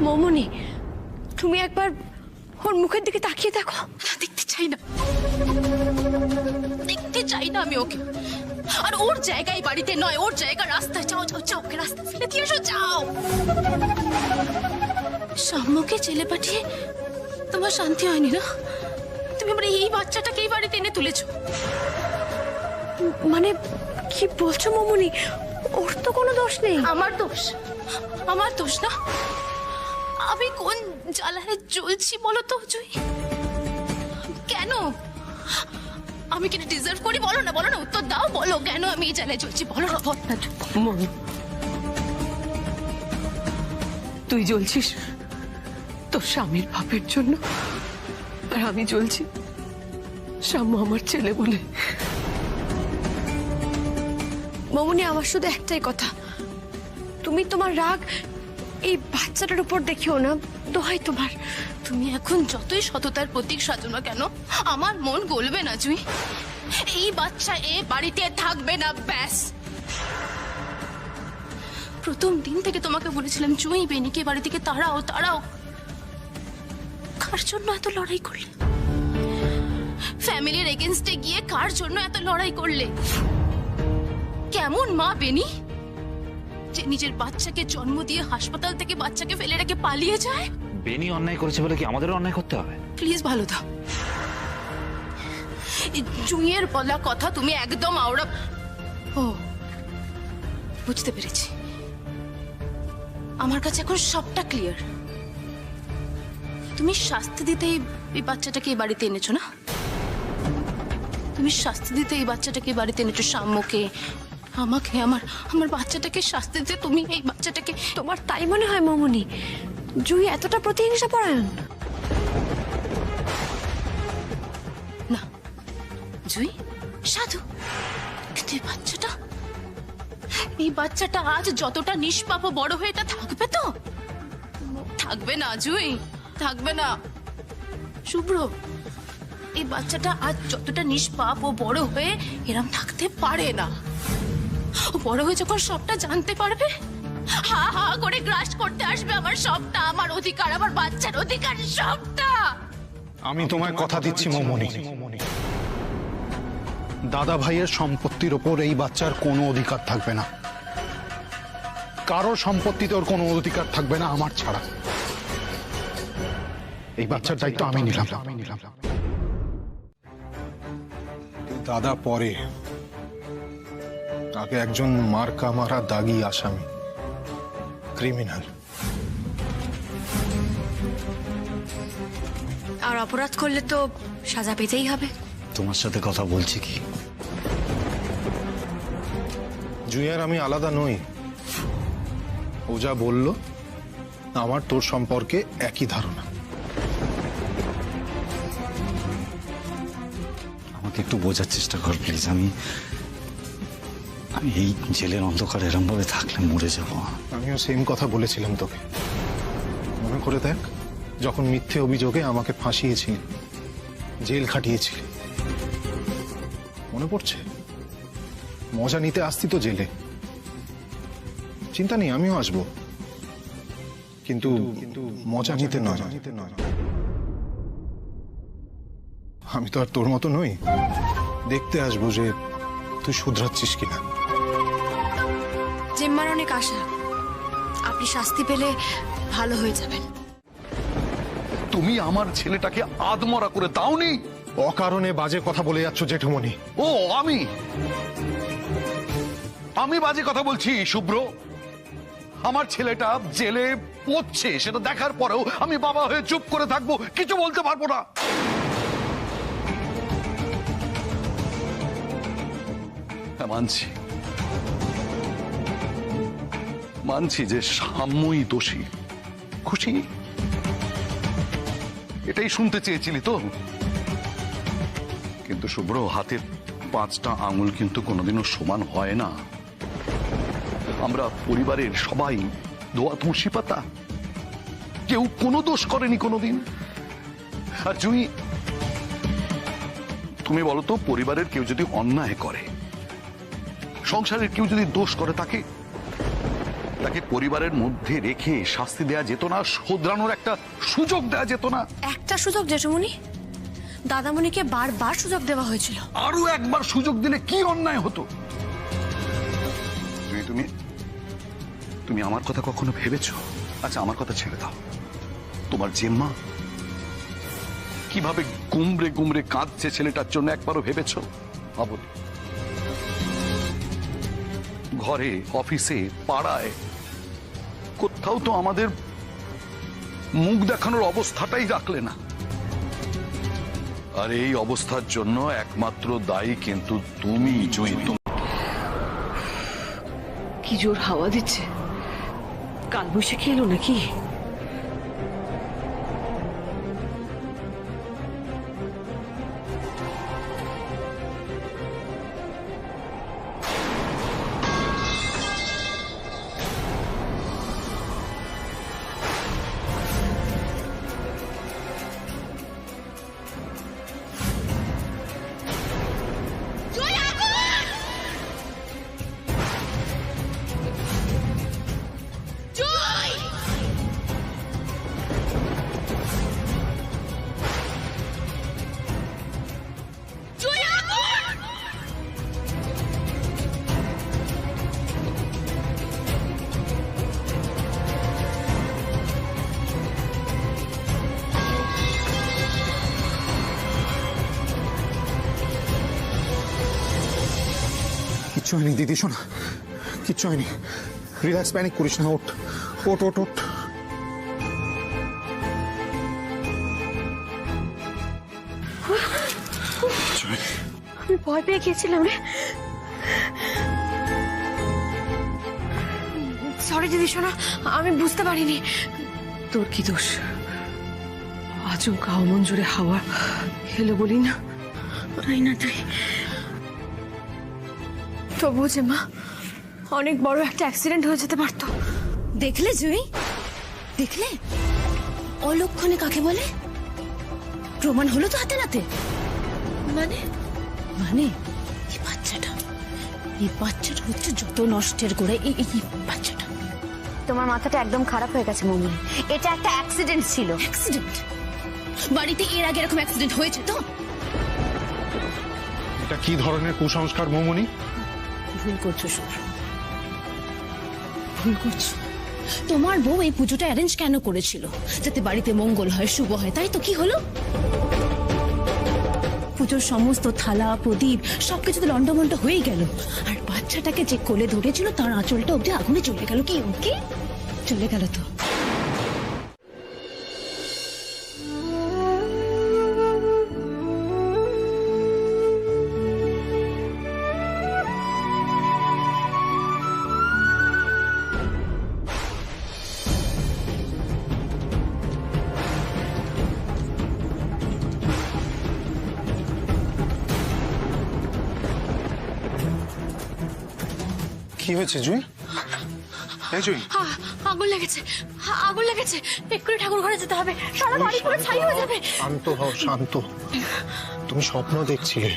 মৌমনি, তুমি একবার ওর মুখের দিকে তাকিয়ে দেখো। দেখতে চাই না, দেখতে চাই না আমি ওকে। আর ওর জায়গায় বাড়িতে নয়, ওর জায়গা রাস্তায়। যাও যাও যাও, ওকে রাস্তায় ফেলে দিয়ে এসো, যাও। সাম্যকে জেলে পাঠিয়ে তোমার শান্তি হয়নি না? তুমি আমার এই বাচ্চাটাকে এই বাড়িতে এনে তুলেছো। মানে কি বলছো মৌমনি? ওর তো কোনো দোষ নেই। আমার দোষ? আমার দোষ না? আমি কোন জ্বালায় জ্বলছি বলো তো জুই? কেন আমি কেন ডিজার্ভ করি? বলো না, বলো না, উত্তর দাও। বলো কেন আমি এই জ্বালায় জ্বলছি, বলো না, বল না। মনি, তুই জ্বলছিস তোর স্বামীর পাপের জন্য, আর আমি জ্বলছি শ্যাম আমার ছেলে বলে। মৌমনি, আমার শুধু একটাই কথা, তুমি তোমার রাগ এই বাচ্চাটার উপর দেখিও না, দোহাই তোমার। তুমি এখন যতই সততার প্রতীক সাজো না কেন, আমার মন গলবে না জুই। এই বাচ্চা এ বাড়িতে থাকবে না, ব্যাস। প্রথম দিন থেকে তোমাকে বলেছিলাম জুই, বেনিকে বাড়ি থেকে তাড়াও তাড়াও। কার জন্য এত লড়াই করলে? ফ্যামিলির এগেইনস্টে গিয়ে কার জন্য এত লড়াই করলে? কেমন মা বেনি, যে নিজের বাচ্চাকে জন্ম দিয়ে হাসপাতাল থেকে বাচ্চাকে ফেলে রেখে পালিয়ে যায়? বেনি অন্যায় করেছে বলে কি আমাদেরও অন্যায় করতে হবে? প্লিজ ভালো দাও। জুইয়ের বলা কথা তুমি একদম আওড়া। ও, বুঝতে পেরেছি। আমার কাছে এখন সবটা ক্লিয়ার। তুমি শাস্তি দিতে এই বাচ্চাটাকে এই বাড়িতে এনেছো না? তুমি শাস্তি দিতে এই বাচ্চাটাকে এই বাড়িতে এনেছো, সাম্যকে, আমাকে, আমার বাচ্চাটাকে শাস্তি দিতে তুমি এই বাচ্চাটাকে। তোমার তাই মনে হয় মৌমনি? জুই এতটা প্রতিহিংসা পরায়ণ? না জুই, সাধু। কিন্তু এই বাচ্চাটা আজ যতটা নিষ্পাপ ও বড় হয়ে এটা থাকবে তো? থাকবে না জুই, থাকবে না। শুভ্র, এই বাচ্চাটা আজ যতটা নিষ্পাপ ও বড় হয়ে এরম থাকতে পারে না। ও বড় হয়ে যখন সবটা জানতে পারবে, হা হা করে গ্রাস করতে আসবে আমার সবটা, আমার অধিকার, আমার বাচ্চার অধিকার, সবটা। আমি তোমায় কথা দিচ্ছি মৌমনি, দাদা ভাইয়ের সম্পত্তির ওপর এই বাচ্চার কোনো অধিকার থাকবে না। কারো সম্পত্তিতে ওর কোনো অধিকার থাকবে না আমার ছাড়া। এই বাচ্চার দায়িত্ব আমি নিলাম। দাদা পরে, আগে একজন মার্কা মারা দাগী আসামি, ক্রিমিনাল। আর অপরাধ করলে তো সাজা পেতেই হবে। তোমার সাথে কথা বলছি কি? জুইয়ার আমি আলাদা নই। ও যা বলল, আমার তোর সম্পর্কে একই ধারণা। আমাকে একটু বোঝার চেষ্টা কর প্লিজ। আমি এই জেলের অন্ধকার এরম ভাবে থাকলে মরে যাব। আমিও সেম কথা বলেছিলাম তোকে, মনে করে দেখ, যখন মিথ্যে অভিযোগে আমাকে ফাঁসিয়েছিলি, জেল খাটিয়েছিলি, মনে পড়ছে? মজা নিতে আসতি তো জেলে, চিন্তা নেই আমিও আসবো, কিন্তু মজা নিতে নয়। আমি তো আর তোর মতো নই, দেখতে আসবো যে তুই শুধরাচ্ছিস কিনা। জেম্মার অনেক আশা, আপনি শাস্তি পেলে ভালো হয়ে যাবেন। তুমি আমার ছেলেটাকে আদমরা করে দাওনি। অকারণে বাজে কথা বলে যাচ্ছ জেঠুমনি। ও, আমি বাজে কথা বলছি শুভ্র? আমার ছেলেটা জেলে পড়ছে, সেটা দেখার পরেও আমি বাবা হয়ে চুপ করে থাকবো, কিছু বলতে পারবো না? হ্যাঁ, মানছি যে সাম্যই দোষী। খুশি? এটাই শুনতে চেয়েছিলি তো? কিন্তু শুভ্র, হাতের 5টা আঙুল কিন্তু কোনোদিনও সমান হয় না। আমরা পরিবারের সবাই দোয়া তুলসী পাতা, কেউ কোনো দোষ করেনি কোনোদিন। আর জুই, তুমি বলো তো, পরিবারের কেউ যদি অন্যায় করে, সংসারের কেউ যদি দোষ করে, তাকে তাকে পরিবারের মধ্যে রেখে শাস্তি দেয়া যেত না, শোধরানোর একটা সুযোগ দেয়া যেত না? একটা সুযোগ জেঠুমণি, দাদামণিকে বারবার সুযোগ দেওয়া হয়েছিল। আরো একবার সুযোগ দিলে কি অন্যায় হতো? তুমি তুমি আমার কথা কখনো ভেবেছো? আচ্ছা আমার কথা ছেড়ে দাও, তোমার জেম্মা কিভাবে গুমড়ে গুমড়ে কাঁদছে ছেলেটার জন্য একবারও ভেবেছো? ভাবনি। ঘরে, অফিসে, পাড়ায় কোথাও তো আমাদের মুখ দেখানোর অবস্থাটাই রাখলে না। আর এই অবস্থার জন্য একমাত্র দায়ী কিন্তু তুমি, জয়ী। কি জোর হাওয়া দিচ্ছে, কাল বৈশাখী এলো নাকি? কিচ্ছু হয়নি দিদি, শোনা, কিচ্ছু হয়নি। রিল্যাক্স, প্যানিক করিস না। ওঠ ওঠ ওঠ ওঠ। আমি ভয় পেয়ে গিয়েছিলাম রে। সরি দিদি শোনা, আমি বুঝতে পারিনি। তোর কি দোষ? আচমকা অমন জোরে হাওয়া এলো বলি না। তাই না তাই, তবু যে মা, অনেক বড় একটা অ্যাক্সিডেন্ট হয়ে যেতে পারতো। দেখলে জুই, দেখলে অলক্ষণে কাকে বলে? প্রমাণ হলো তো হাতে নাতে। মানে মানে এই বাচ্চাটা হচ্ছে যত নষ্টের গোড়ায় এই বাচ্চাটা। তোমার মাথাটা একদম খারাপ হয়ে গেছে মৌমিনী, এটা একটা অ্যাক্সিডেন্ট ছিল। অ্যাক্সিডেন্ট? বাড়িতে এর আগে এরকম অ্যাক্সিডেন্ট হয়েছে তো? এটা কি ধরনের কুসংস্কার মৌমনি? ভুল করছো শুভ্র, ভুল করছো। তোমার বউ এই পুজোটা অ্যারেঞ্জ কেন করেছিল? যাতে বাড়িতে মঙ্গল হয়, শুভ হয়। তাই তো কি হলো? পুজোর সমস্ত থালা, প্রদীপ সবকিছু তো লন্ডমন্ড হয়ে গেল। আর বাচ্চাটাকে যে কোলে ধরেছিল তার আঁচলটা অব্দি আগুনে চলে গেল। কি ওকে চলে গেল তো? কি হয়েছে জুই? এই জুই, আগুন লেগেছে, আগুন লেগেছে। এক্ষুনি ঠাকুর ঘরে যেতে হবে, সারা বাড়ি পুরো ছাই হয়ে যাবে। শান্ত হও, শান্ত। তুমি স্বপ্ন দেখছিলে,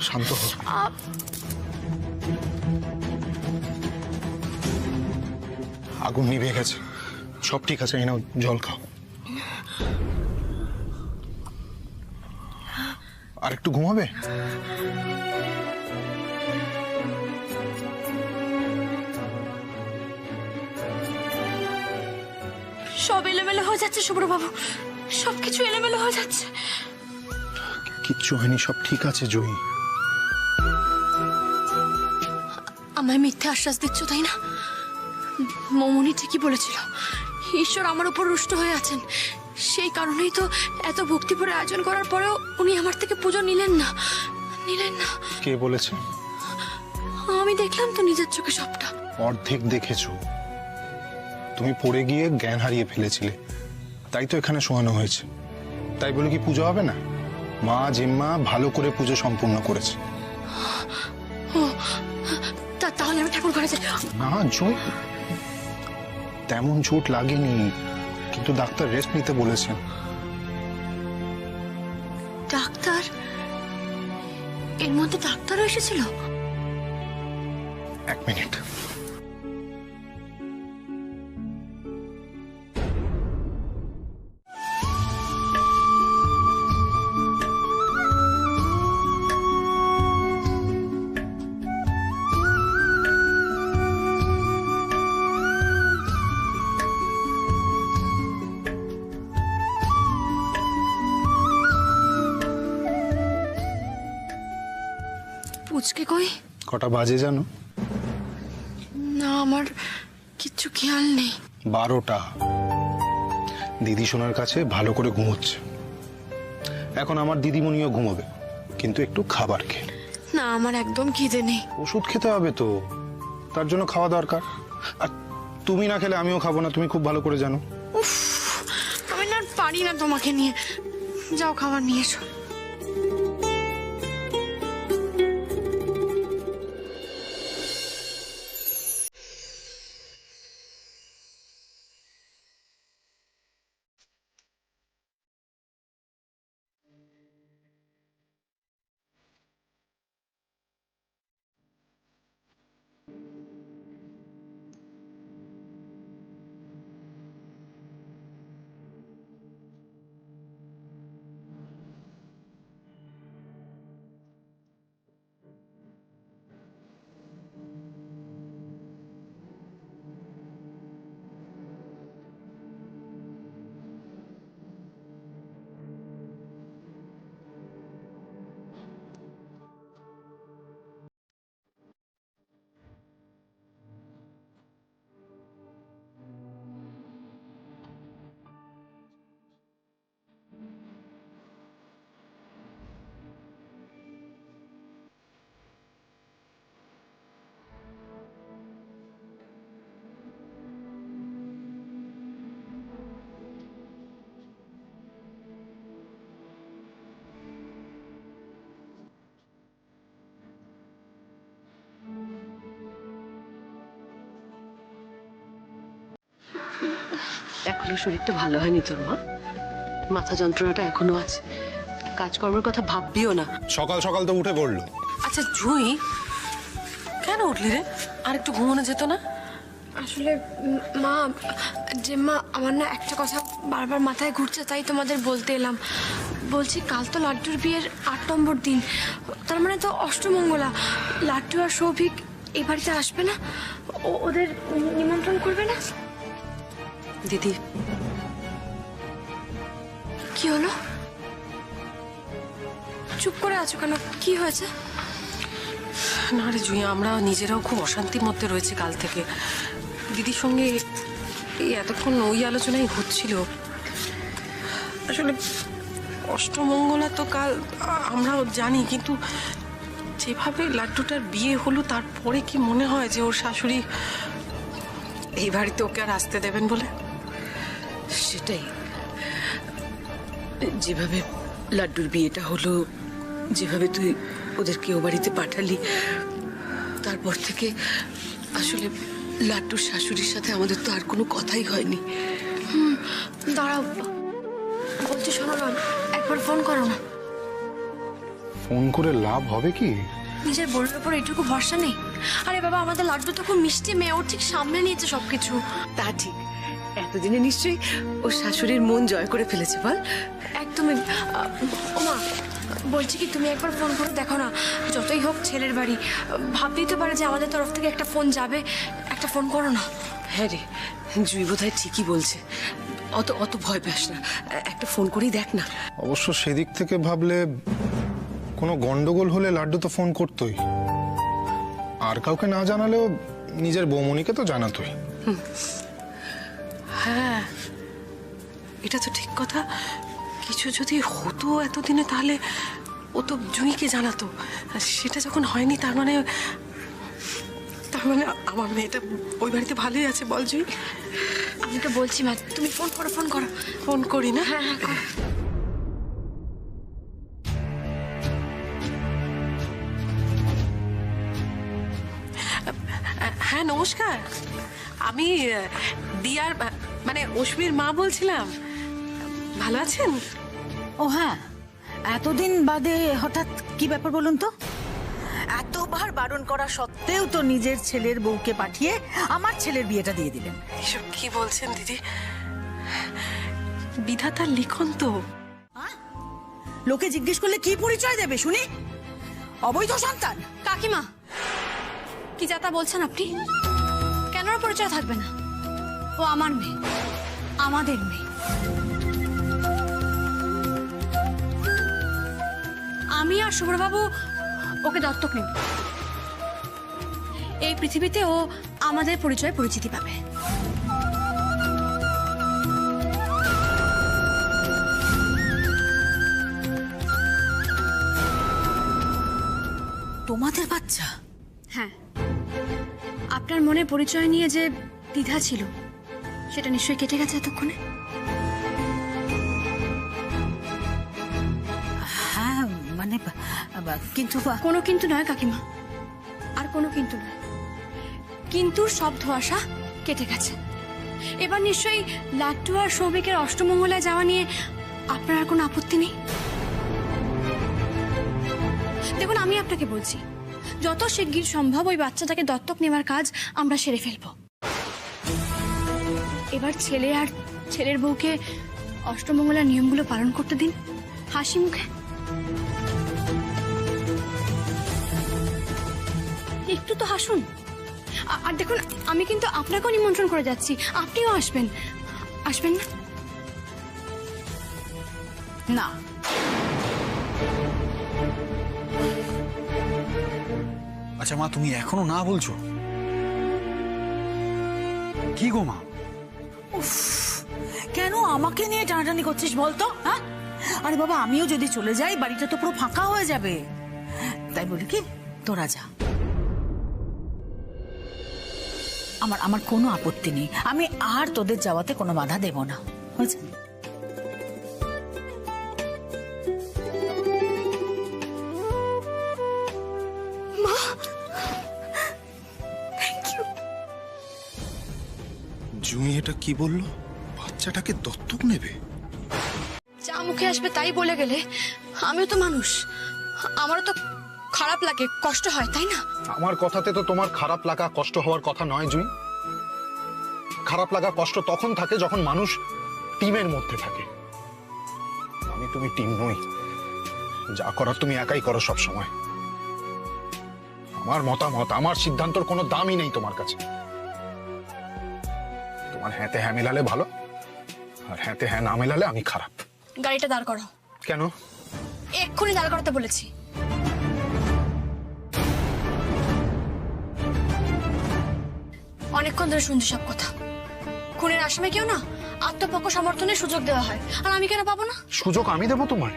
শান্ত হও। আগুন নিভে গেছে, সব ঠিক আছে। এই নাও জল খাও। আর একটু ঘুমাবে? সব এলোমেলো হয়ে যাচ্ছে শুভ্রবাবু, সবকিছু এলোমেলো হয়ে যাচ্ছে। কিচ্ছু হয়নি, সব ঠিক আছে জয়ী। আমায় মিথ্যে আশ্বাস দিচ্ছ তাই না? মৌমনি ঠিকই বলেছিল, ঈশ্বর আমার উপর রুষ্ট হয়ে আছেন। সেই কারণেই তো এত ভক্তিভরে আয়োজন করার পরেও উনি আমার থেকে পুজো নিলেন না। কে বলেছে? আমি দেখলাম তো নিজের চোখে সবটা। অর্ধেক দেখেছো, তুমি পড়ে গিয়ে জ্ঞান হারিয়ে ফেলেছিলে, তাই তো এখানে শোয়ানো হয়েছে। তাই বলে কি পুজো হবে না? মা জিম্মা ভালো করে পুজো সম্পূর্ণ করেছে। তাহলে আমি ঠাকুর ঘরে যাই। না জয়, তেমন চোট লাগেনি, কিন্তু ডাক্তার রেস্ট নিতে বলেছেন। ডাক্তার? এর মধ্যে ডাক্তারও এসেছিল? এক মিনিট। পুচকে কই? কটা বাজে জানো? না, আমার কিচ্ছু খেয়াল নেই। 12টা। দিদি সোনার কাছে ভালো করে ঘুমোচ্ছে। এখন আমার দিদিমণিও ঘুমোবে, কিন্তু একটু খাবার খেয়ে। না, আমার একদম খিদে নেই। ওষুধ খেতে হবে তো, তার জন্য খাওয়া দরকার। আর তুমি না খেলে আমিও খাবো না, তুমি খুব ভালো করে জানো। উফ, আমি না আর পারি না তোমাকে নিয়ে। যাও খাবার নিয়ে এসো। এখনো শরীরটা ভালো হয়নি তোর মা, মাথা যন্ত্রণাটা এখনো আছে। কাজকর্মের কথা ভাববিও না। সকাল সকাল তো উঠে পড়লো। আচ্ছা জুই, কেন উঠলি রে? আর একটু ঘুমানো যেত না? আসলে মা, জেম্মা, আমার না একটা কথা বারবার মাথায় ঘুরছে, তাই তোমাদের বলতে এলাম। বলছি, কাল তো লাড্ডুর বিয়ের 8 নম্বর দিন, তার মানে তো অষ্টমঙ্গলা। লাড্ডু আর সৌভিক এই বাড়িতে আসবে না? ওদের নিমন্ত্রণ করবে না? দিদি, কি হলো? চুপ করে আছো কেন? কি হয়েছে? না রে জুই, আমরা নিজেরাও খুব অশান্তির মধ্যে রয়েছে কাল থেকে। দিদির সঙ্গে এই এতক্ষণ ওই আলোচনাই হচ্ছিল। আসলে অষ্টমঙ্গলা তো কাল আমরাও জানি, কিন্তু যেভাবে লাড্ডুটার বিয়ে হলো তারপরে কি মনে হয় যে ওর শাশুড়ি এই বাড়িতে ওকে আর আসতে দেবেন বলে? সেটাই, যেভাবে লাড্ডুর বিয়েটা হলো, যেভাবে তুই ওদেরকে ও বাড়িতে পাঠালি, তারপর থেকে আসলে লাড্ডুর শাশুড়ির সাথে আমাদের তো আর কোনো কথাই হয়নি। দাঁড়াও, বলছি শোনো না, একবার ফোন করো না। ফোন করে লাভ হবে কি? নিজের বোনের ওপর এটুকু ভরসা নেই? আরে বাবা, আমাদের লাড্ডু তো খুব মিষ্টি মেয়ে, ওর ঠিক সামনে নিয়েছে সবকিছু। তা ঠিক, এতদিনে নিশ্চয়ই ওর শাশুড়ির মন জয় করে ফেলেছে বল? একদমই। ওমা, বলছি কি, তুমি একবার ফোন করে দেখো না। যতই হোক ছেলের বাড়ি, ভাবতেই তো পারে যে আমাদের তরফ থেকে একটা ফোন যাবে। একটা ফোন করো না। হ্যাঁ রে, জুই বোধহয় ঠিকই বলছে। অত অত ভয় পাস না, একটা ফোন করেই দেখ না। অবশ্য সেদিক থেকে ভাবলে কোনো গন্ডগোল হলে লাড্ডু তো ফোন করতোই, আর কাউকে না জানালেও নিজের বৌমনিকে তো জানাতোই। হ্যাঁ, এটা তো ঠিক কথা। কিছু যদি হতো এতদিনে, তাহলে ও তো জুঁইকে জানাতো। আর সেটা যখন হয়নি, তার মানে আমার মেয়েটা ওই বাড়িতে ভালোই আছে বল জুঁই? আমি তো বলছি মা, তুমি ফোন করো, ফোন করো। ফোন করি না? হ্যাঁ হ্যাঁ, করো। হ্যাঁ নমস্কার, আমি দিয়ার মানে অশ্মির মা বলছিলাম। ভালো আছেন? ও হ্যাঁ, এতদিন বাদে হঠাৎ কি ব্যাপার বলুন তো? এতবার বারণ করা সত্ত্বেও তো নিজের ছেলের বউকে পাঠিয়ে আমার ছেলের বিয়েটা দিয়ে দিলেন। এসব কি বলছেন দিদি? বিধাতার লিখন তো। লোকে জিজ্ঞেস করলে কি পরিচয় দেবে শুনি? অবৈধ সন্তান? কাকিমা, কি যাতা বলছেন আপনি? কেন ওর পরিচয় থাকবে না? ও আমার মেয়ে, আমাদের মেয়ে। আমি আর শুভ্রবাবু ওকে দত্তক নেব। এই পৃথিবীতে ও আমাদের পরিচয় পরিচিতি পাবে। তোমাদের বাচ্চা? হ্যাঁ, আপনার মনে পরিচয় নিয়ে যে দ্বিধা ছিল সেটা নিশ্চয়ই কেটে গেছে এতক্ষণে। হ্যাঁ মানে কিন্তু কোনো কিন্তু নয় কাকিমা, আর কোনো কিন্তু নয়। কিন্তু সব ধোঁয়াশা কেটে গেছে। এবার নিশ্চয়ই লাট্টু আর সৌভিকের অষ্টমঙ্গলায় যাওয়া নিয়ে আপনার আর কোনো আপত্তি নেই? দেখুন, আমি আপনাকে বলছি, যত শিগগির সম্ভব ওই বাচ্চাটাকে দত্তক নেওয়ার কাজ আমরা সেরে ফেলব। এবার ছেলে আর ছেলের বউকে অষ্টমঙ্গলার নিয়মগুলো পালন করতে দিন হাসি মুখে। একটু তো হাসুন। আর দেখুন, আমি কিন্তু আপনাকেও নিমন্ত্রণ করে যাচ্ছি, আপনিও আসবেন। আসবেন না? না, আচ্ছা মা, তুমি এখনো না বলছো? কি গো মা? উফ, কেন আমাকে নিয়ে টানাটানি করছিস বলতো? হ্যাঁ, আরে বাবা, আমিও যদি চলে যাই বাড়িটা তো পুরো ফাঁকা হয়ে যাবে। তাই বলি কি, তোরা যা, আমার কোনো আপত্তি নেই। আমি আর তোদের যাওয়াতে কোনো বাধা দেব না, বুঝলি? জুঁই এটা কি বললো? বাচ্চাটাকে দত্তক নেবে? যা মুখে আসবে তাই বলে গেলে আমিও তো মানুষ, আমারও তো খারাপ লাগে, কষ্ট হয়, তাই না? আমার কথাতে তো তোমার খারাপ লাগা কষ্ট হওয়ার কথা নয় জুঁই। খারাপ লাগা কষ্ট তখন থাকে যখন মানুষ টিমের মধ্যে থাকে। আমি তুমি টিম নই, যা করার তুমি একাই করো সব সময়। আমার মতামত, আমার সিদ্ধান্তর কোনো দামই নেই তোমার কাছে। তোমার হ্যাঁতে হ্যাঁ মেলালে ভালো, আর হ্যাঁতে হ্যাঁ না মেলালে আমি খারাপ। গাড়িটা দাঁড় করো। কেন? এক্ষুনি দাঁড় করাতে বলেছি। অনেকক্ষণ ধরে শুনছি সব কথা। খুনের আসামে কেউ না আত্মপক্ষ সমর্থনের সুযোগ দেওয়া হয়, আর আমি কেন পাবো না? সুযোগ আমি দেবো তোমার?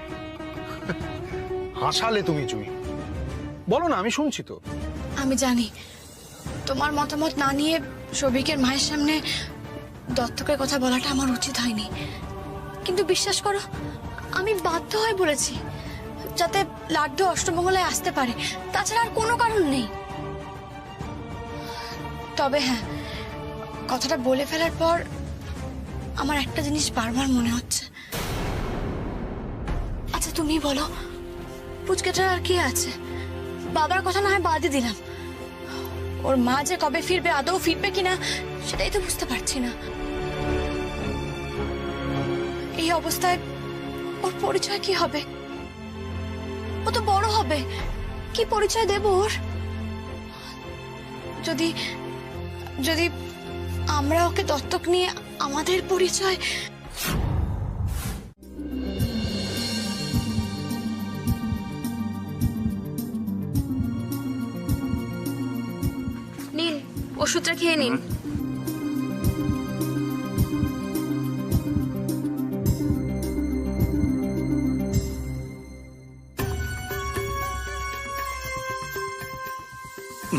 হাসালে তুমি জুঁই। বলো না, আমি শুনছি তো। আমি জানি তোমার মতামত না নিয়ে সৌভিকের মায়ের সামনে দত্তকের কথা বলাটা আমার উচিত হয়নি, কিন্তু বিশ্বাস করো, আমি বাধ্য হয়ে বলেছি যাতে লাড্ডু অষ্টমঙ্গলায় আসতে পারে, তাছাড়া আর কোনো কারণ নেই। তবে হ্যাঁ, কথাটা বলে ফেলার পর আমার একটা জিনিস বারবার মনে হচ্ছে। আচ্ছা তুমি বলো, পুচকেটার আর কি আছে? বাবার কথা না হয় বাদই দিলাম, ওর মা যে কবে ফিরবে, আদৌ ফিরবে কিনা সেটাই তো বুঝতে পারছি না। এই অবস্থায় ওর পরিচয় কি হবে? ও তো বড় হবে, কি পরিচয় দেব ওর? যদি যদি আমরা ওকে দত্তক নিয়ে আমাদের পরিচয়... নিন, ওষুধটা খেয়ে নিন।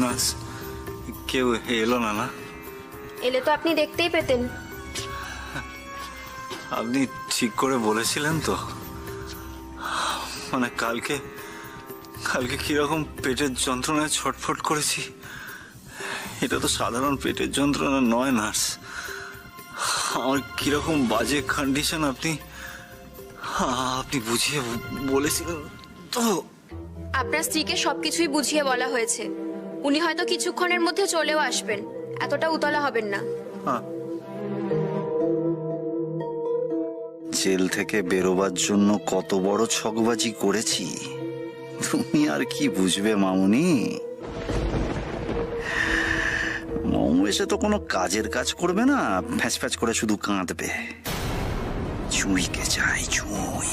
নার্স, কেউ এলো না? না এলে তো আপনি দেখতেই পেতেন। আপনি ঠিক করে বলেছিলেন তো? মানে কালকে কিরকম পেটের যন্ত্রণায় ছটফট করেছি, এটা তো সাধারণ পেটের যন্ত্রণা নয় নার্স। আমার কিরকম বাজে কন্ডিশন আপনি বুঝিয়ে বলেছিলেন তো? আপনার স্ত্রীকে সবকিছুই বুঝিয়ে বলা হয়েছে। উনি হয়তো কিছুক্ষণের মধ্যে চলেও আসবেন, এতটা উতলা হবেন না। জেল থেকে বেরোবার জন্য কত বড় ছকবাজি করেছি, তুমি আর কি বুঝবে মামুনি? মমু এসে তো কোনো কাজের কাজ করবে না, ফ্যাচ ফ্যাচ করে শুধু কাঁদবে। জুঁইকে চাই, জুঁই।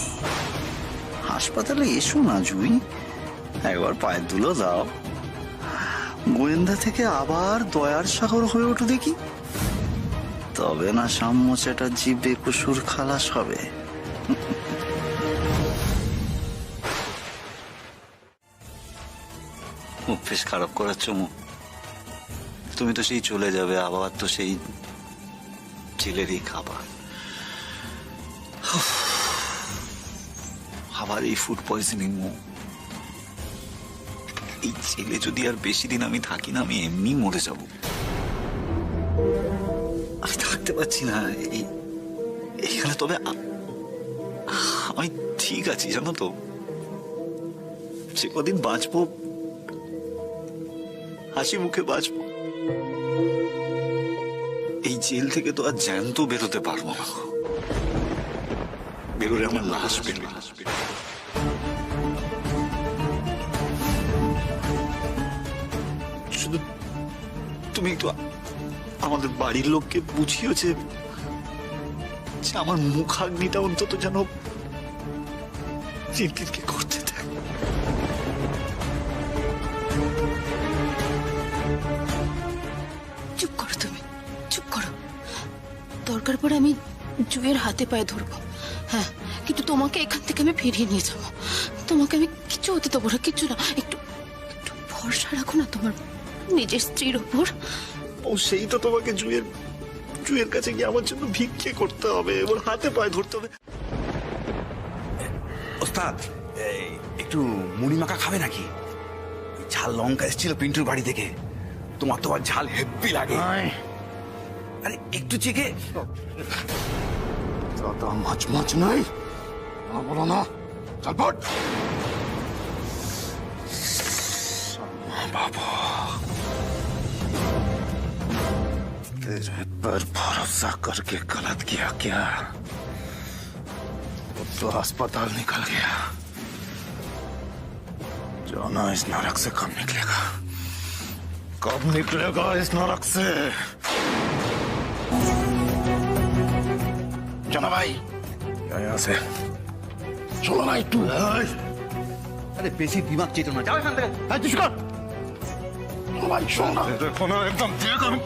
হাসপাতালে এসো না জুঁই, একবার পায়ের ধুলো দাও, গোয়েন্দা থেকে আবার দয়ার সাগর হয়ে ওঠো দেখি, তবে না সাম্য চ্যাটার্জি বেকসুর খালাস হবে। অভ্যেস খারাপ করাচ্ছ মুখ। তুমি তো সেই চলে যাবে, আবার তো সেই জেলেরই খাবার, আবার এই ফুড পয়জনিং মুখ। এই জেলে যদি আর বেশি দিন আমি থাকি না, আমি এমনি মরে যাব। আমি থাকতে পারছি না এখানে। তবে আমি ঠিক আছি জানো তো, যে কদিন বাঁচবো হাসি মুখে বাঁচবো। এই জেল থেকে তো আর জ্যান্ত বেরোতে পারবো না, বেরোলে আমার লাশ বেরোবে। শুধু তুমি একটু আমাদের বাড়ির লোককে বুঝিও যে আমার মুখাগ্নিটা অন্তত যেন রিনটিনকে করতে দেয়। চুপ করো তুমি, চুপ করো। দরকার পড়ে আমি জুয়ের হাতে পায়ে ধরবো, হ্যাঁ, কিন্তু তোমাকে এখান থেকে আমি ফিরিয়ে নিয়ে যাবো। তোমাকে আমি কিছু হতে দেবো না, কিছু না। একটু একটু ভরসা রাখো না তোমার নিজের স্ত্রীর ওপর। ও সেই তো তোমাকে জুয়ের কাছে গিয়ে আমার জন্য ভিক্ষে করতে হবে, ওর হাতে পায়ে ধরতে হবে। ওস্তাদ একটু মুড়ি মাখা খাবে নাকি? ঝাল লঙ্কা এসেছিল পিন্টুর বাড়ি থেকে, তোমার তো আর ঝাল হেব্বি লাগে। আরে একটু চেখে। দাদা মাছ মাছ নাই, বলো না, চলপট বাবা। तेरे पर भरोसा करके गलत किया क्या? वो तो अस्पताल निकल गया, जाना इस नरक से कब निकलेगा? कब निकलेगा इस नरक से? जाना भाई यहाँ से चलो ना तू। আরে বেশি দিমাগ চেতো না, যাও এখান থেকে। হ্যাঁ তুই কর ভাই, শোন না, দেখো না একদম ঠিক আমি।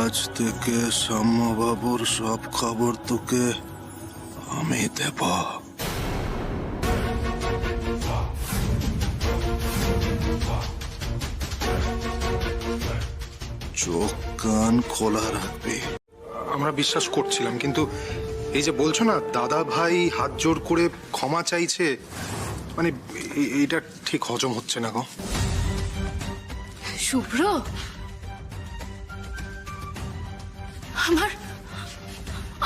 আজ থেকে সাম্যবাবুর সব খবর তোকে আমি দেব। চোখ কান খোলা রাখবি। আমরা বিশ্বাস করছিলাম, কিন্তু এই যে বলছো না দাদা ভাই হাত জোর করে ক্ষমা চাইছে, মানে এইটা ঠিক হজম হচ্ছে না গো। শুভ্র,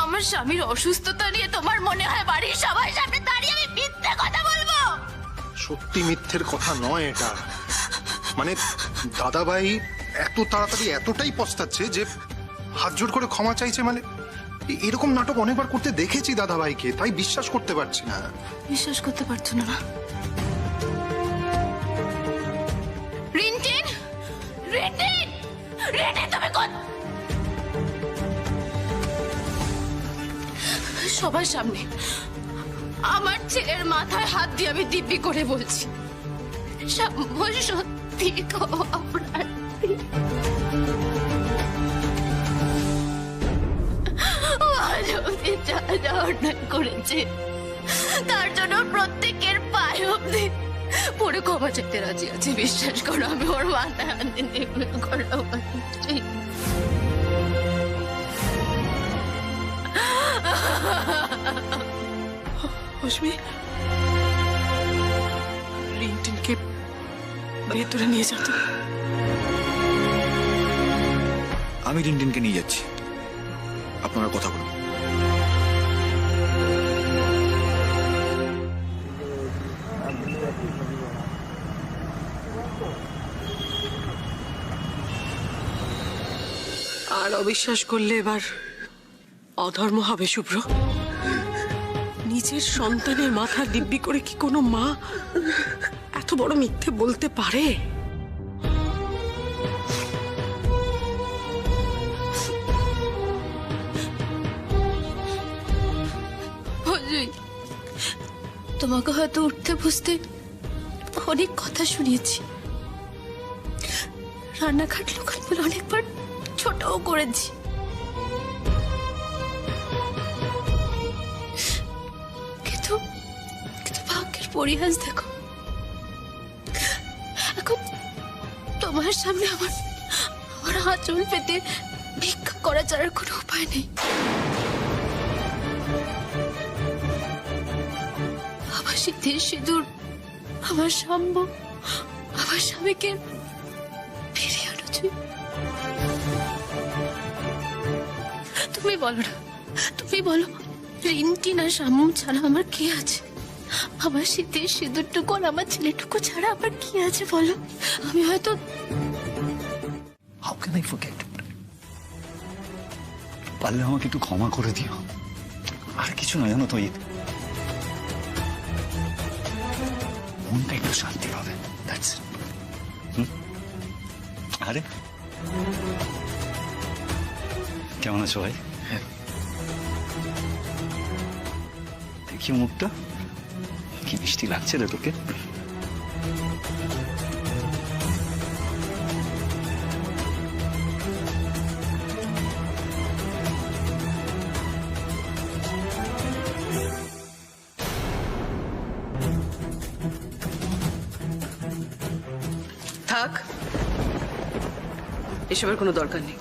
আমার স্বামীর অসুস্থতা নিয়ে তোমার মনে হয় বাড়ির সবাই সামনে দাঁড়িয়ে আমি মিথ্যে কথা বলবো? সত্যি মিথ্যের কথা নয় এটা, মানে দাদা ভাই এত তাড়াতাড়ি এতটাই পস্তাচ্ছে যে হাত জোর করে ক্ষমা চাইছে, মানে এরকম নাটক অনেকবার করতে দেখেছি দাদা ভাইকে, তাই বিশ্বাস করতে পারছি না। বিশ্বাস করতে পারছো না? রিনটিন, রিনটিন, রিনটিন তুমি কোন? সবার সামনে আমার ছেলের মাথায় হাত দিয়ে আমি দিব্যি করে বলছি, সত্যি অপরাধী। যা অন্যায় করেছে তার জন্য প্রত্যেকের পায়ে অব্দি পরে ক্ষমা চাইতে রাজি আছে। বিশ্বাস করো, আমি ওর মাথায় হাত দিয়ে কথা বলছি। রশ্মি, রিনটিনকে ভেতরে নিয়ে যাও তো। আমি রিনটিনকে নিয়ে যাচ্ছি, আপনারা কথা বলুন। আর অবিশ্বাস করলে এবার অধর্ম হবে শুভ্র। নিজের সন্তানের মাথা দিব্যি করে কি কোনো মা এত বড় মিথ্যে বলতে পারে? তোমাকে হয়তো উঠতে বসতে অনেক কথা শুনিয়েছি, রান্নাঘাট লোকাল বলে অনেকবার ছোটও করেছি। কিন্তু কিন্তু ভাগ্যের পরিহাস দেখো, এখন তোমার সামনে আমার আঁচল পেতে ভিক্ষা করা ছাড়ার কোনো উপায় নেই। আমার শীতের সিঁদুর, আমার সাম্য, আমার স্বামীকে ফিরিয়ে আনো চাই। তুমি বলো না, তুমি বলো, রিন্টি না সাম্য ছাড়া আমার কে আছে? আমার শীতের সিঁদুরটুকু আর আমার ছেলেটুকু ছাড়া আমার কি আছে বলো? আমি হয়তো হাউ ক্যান আই ফরগেট? পারলে আমাকে একটু ক্ষমা করে দিও, আর কিছু না, জানো তো, মনটা একটু শান্তি পাবে। That's it. আরে কেমন আছো ভাই? দেখি মুখটা কি মিষ্টি লাগছে রে তোকে। থাক, এসবের কোনো দরকার নেই।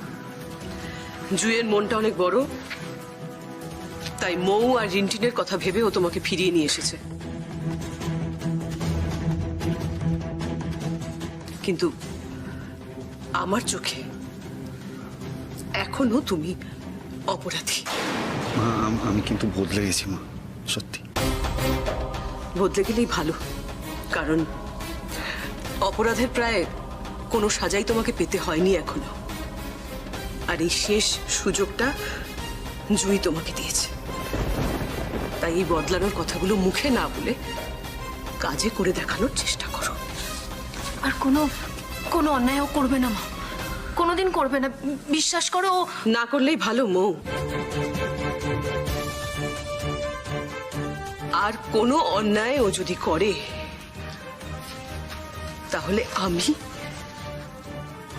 জুঁইয়ের মনটা অনেক বড়, তাই মৌ আর রিন্টিনের কথা ভেবে ও তোমাকে ফিরিয়ে নিয়ে এসেছে। কিন্তু আমার চোখে এখনো তুমি অপরাধী। মা, আমি কিন্তু বদলে গেছি মা, সত্যি। বদলে গেলেই ভালো, কারণ অপরাধের প্রায় কোনো সাজাই তোমাকে পেতে হয়নি এখনো। আর এই শেষ সুযোগটা জুঁই তোমাকে দিয়েছে, তাই এই বদলানোর কথাগুলো মুখে না বলে কাজে করে দেখানোর চেষ্টা করো। আর কোনো অন্যায়ও করবে না মা, কোনোদিন করবে না, বিশ্বাস করো। না করলেই ভালো মৌ। আর কোনো অন্যায় ও যদি করে, তাহলে আমি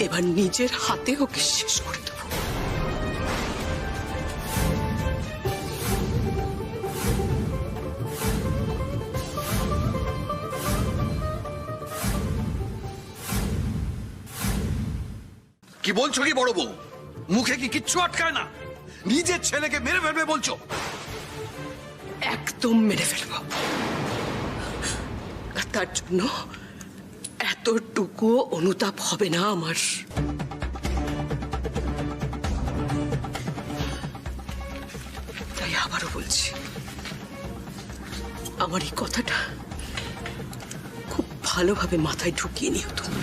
এবার নিজের হাতে ওকে শেষ করে দেব। কি বলছো কি বড় বউ? মুখে কি কিচ্ছু আটকায় না? নিজের ছেলেকে মেরে ফেলবে বলছো? একদম মেরে ফেলব। আর তার জন্য এতটুকু অনুতাপ হবে না আমার। তাই আবারও বলছি, আমার এই কথাটা খুব ভালোভাবে মাথায় ঢুকিয়ে নিও তুমি।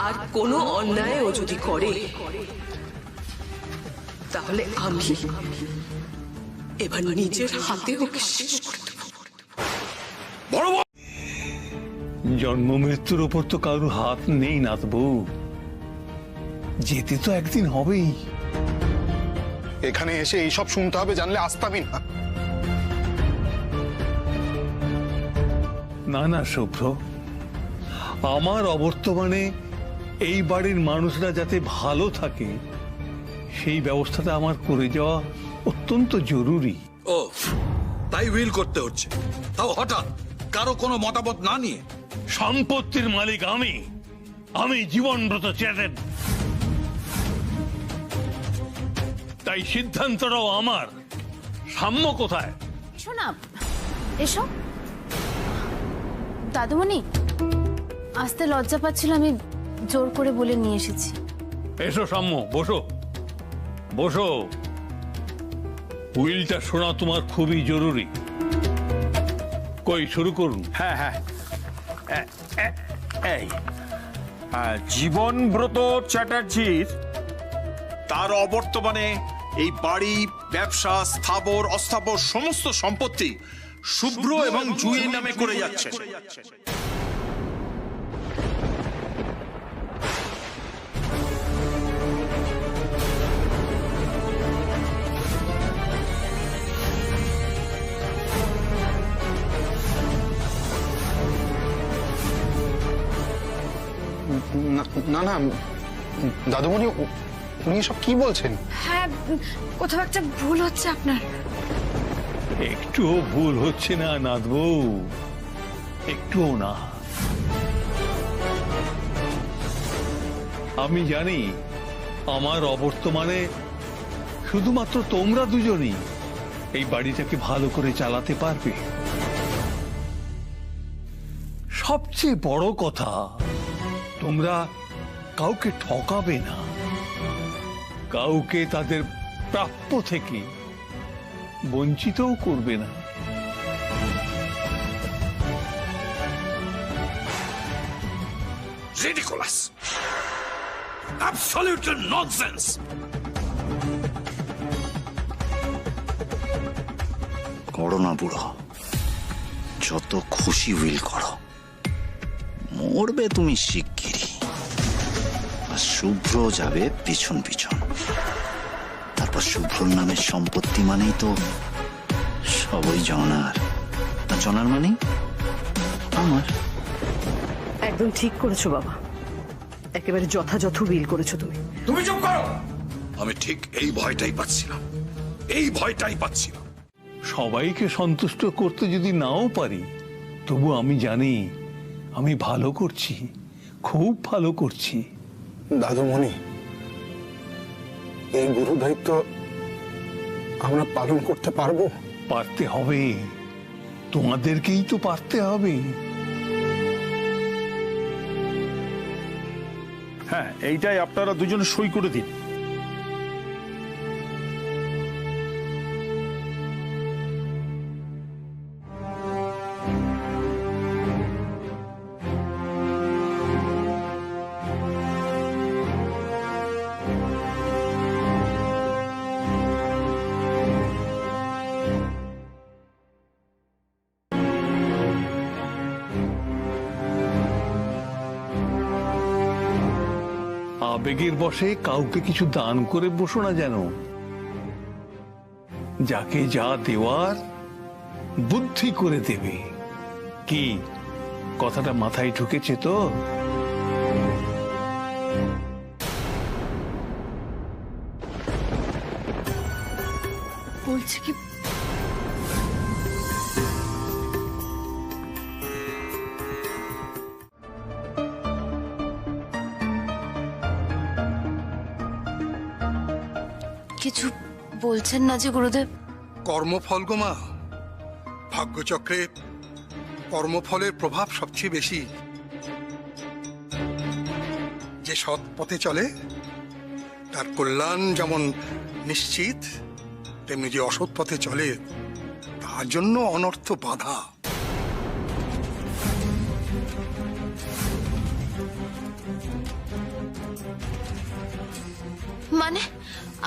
আর কোনো অন্যায় ও যদি করে, তাহলে আমি এবার নিজের হাতে ওকে শেষ করে দেব। বড় বউ, জন্ম মৃত্যুর ওপর তো কারোর হাত নেই নাথ বউ, যেতে তো একদিন হবেই। এখানে এসে এইসব শুনতে হবে জানলে আসতামই না। না না শুভ্র, আমার অবর্তমানে এই বাড়ির মানুষরা যাতে ভালো থাকে সেই ব্যবস্থাটা আমার করে যাওয়া অত্যন্ত জরুরি। ও তাই উইল করতে হচ্ছে, তাও হঠাৎ, কারো কোনো মতামত না নিয়ে। সম্পত্তির মালিক আমি জীবনব্রত চ্যাটার্জি, তাই সিদ্ধান্তটাও আমার। সাম্য কোথায়? শোনা, এসো। দাদুমণি, আসতে লজ্জা পাচ্ছিল, আমি জোর করে বলে নিয়ে এসেছি। এসো সাম্য, বসো বসো। উইলটা শোনা তোমার খুবই জরুরি। কই শুরু করুন। হ্যাঁ হ্যাঁ, এই জীবনব্রত চ্যাটার্জির তার অবর্তমানে এই বাড়ি, ব্যবসা, স্থাবর অস্থাবর সমস্ত সম্পত্তি শুভ্র এবং জুঁইয়ের নামে করে যাচ্ছে। না না দাদুমণি, উনি সব কি বলছেন? হ্যাঁ, কোথাও একটা ভুল হচ্ছে আপনার। একটুও ভুল হচ্ছে না নাথবউ, একটুও না। আমি জানি আমার অবর্তমানে শুধুমাত্র তোমরা দুজনই এই বাড়িটাকে ভালো করে চালাতে পারবে। সবচেয়ে বড় কথা, তোমরা কাউকে ঠকাবে না, কাউকে তাদের প্রাপ্য থেকে বঞ্চিতও করবে না। Ridiculous! Absolute nonsense! করো না বুড়ো, যত খুশি উইল করো, মরবে তুমি শিগগিরই। আর শুভ্র যাবে পিছন পিছন। তারপর শুভ্রর নামের সম্পত্তি মানেই তো সবই জনার, আর জনার মানেই আমার। একদম ঠিক করেছো বাবা, একেবারে যথাযথ বিল করেছো তুমি। তুমি চুপ করো। আমি ঠিক এই ভয়টাই পাচ্ছিলাম, এই ভয়টাই পাচ্ছিলাম। সবাইকে সন্তুষ্ট করতে যদি নাও পারি, তবু আমি জানি আমি ভালো করছি, খুব ভালো করছি। দাদুমণি, এই গুরু দায়িত্ব আমরা পালন করতে পারবো? পারতে হবে, তোমাদেরকেই তো পারতে হবে। হ্যাঁ, এইটাই আপনারা দুজনে সই করে দিন। আবেগের বশে কাউকে কিছু দান করে বসো না যেন। যাকে যা দেওয়ার বুদ্ধি করে দেবে। কি কথাটা মাথায় ঢুকেছে তো? বলছে কি কিছু বলছেন না যে গুরুদেব? কর্মফল গো মা, ভাগ্যচক্রে কর্মফলের প্রভাব সবচেয়ে বেশি। যে সৎ পথে চলে তার কল্যাণ যেমন নিশ্চিত, তেমনি যে অসৎ পথে চলে তার জন্য অনর্থ বাধা। মানে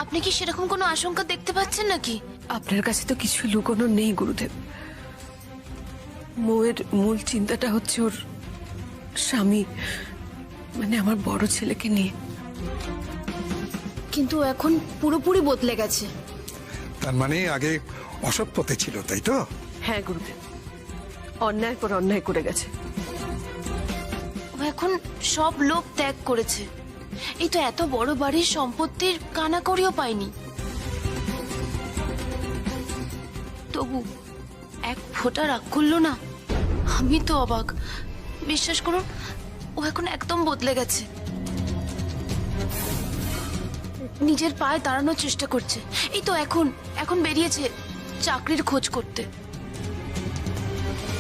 আপনি কি সেরকম কোনো আশঙ্কা দেখতে পাচ্ছেন নাকি? আপনার কাছে তো কিছু লুকোনোর নেই গুরুদেব। মৌয়ের মূল চিন্তাটা হচ্ছে ওর স্বামী, মানে আমার বড় ছেলেকে নিয়ে। কিন্তু এখন পুরোপুরি বদলে গেছে। তার মানে আগে অসৎ পথে ছিল, তাই তো? হ্যাঁ গুরুদেব, অন্যায় পর অন্যায় করে গেছে। ও এখন সব লোভ ত্যাগ করেছে। এই তো এত বড় বাড়ির সম্পত্তির কানাকড়িও পায়নি, তবু এক ফোঁটা রাগ করলো না। আমি তো অবাক। বিশ্বাস করুন, ও এখন একদম বদলে গেছে। নিজের পায়ে দাঁড়ানোর চেষ্টা করছে। এই তো এখন বেরিয়েছে চাকরির খোঁজ করতে।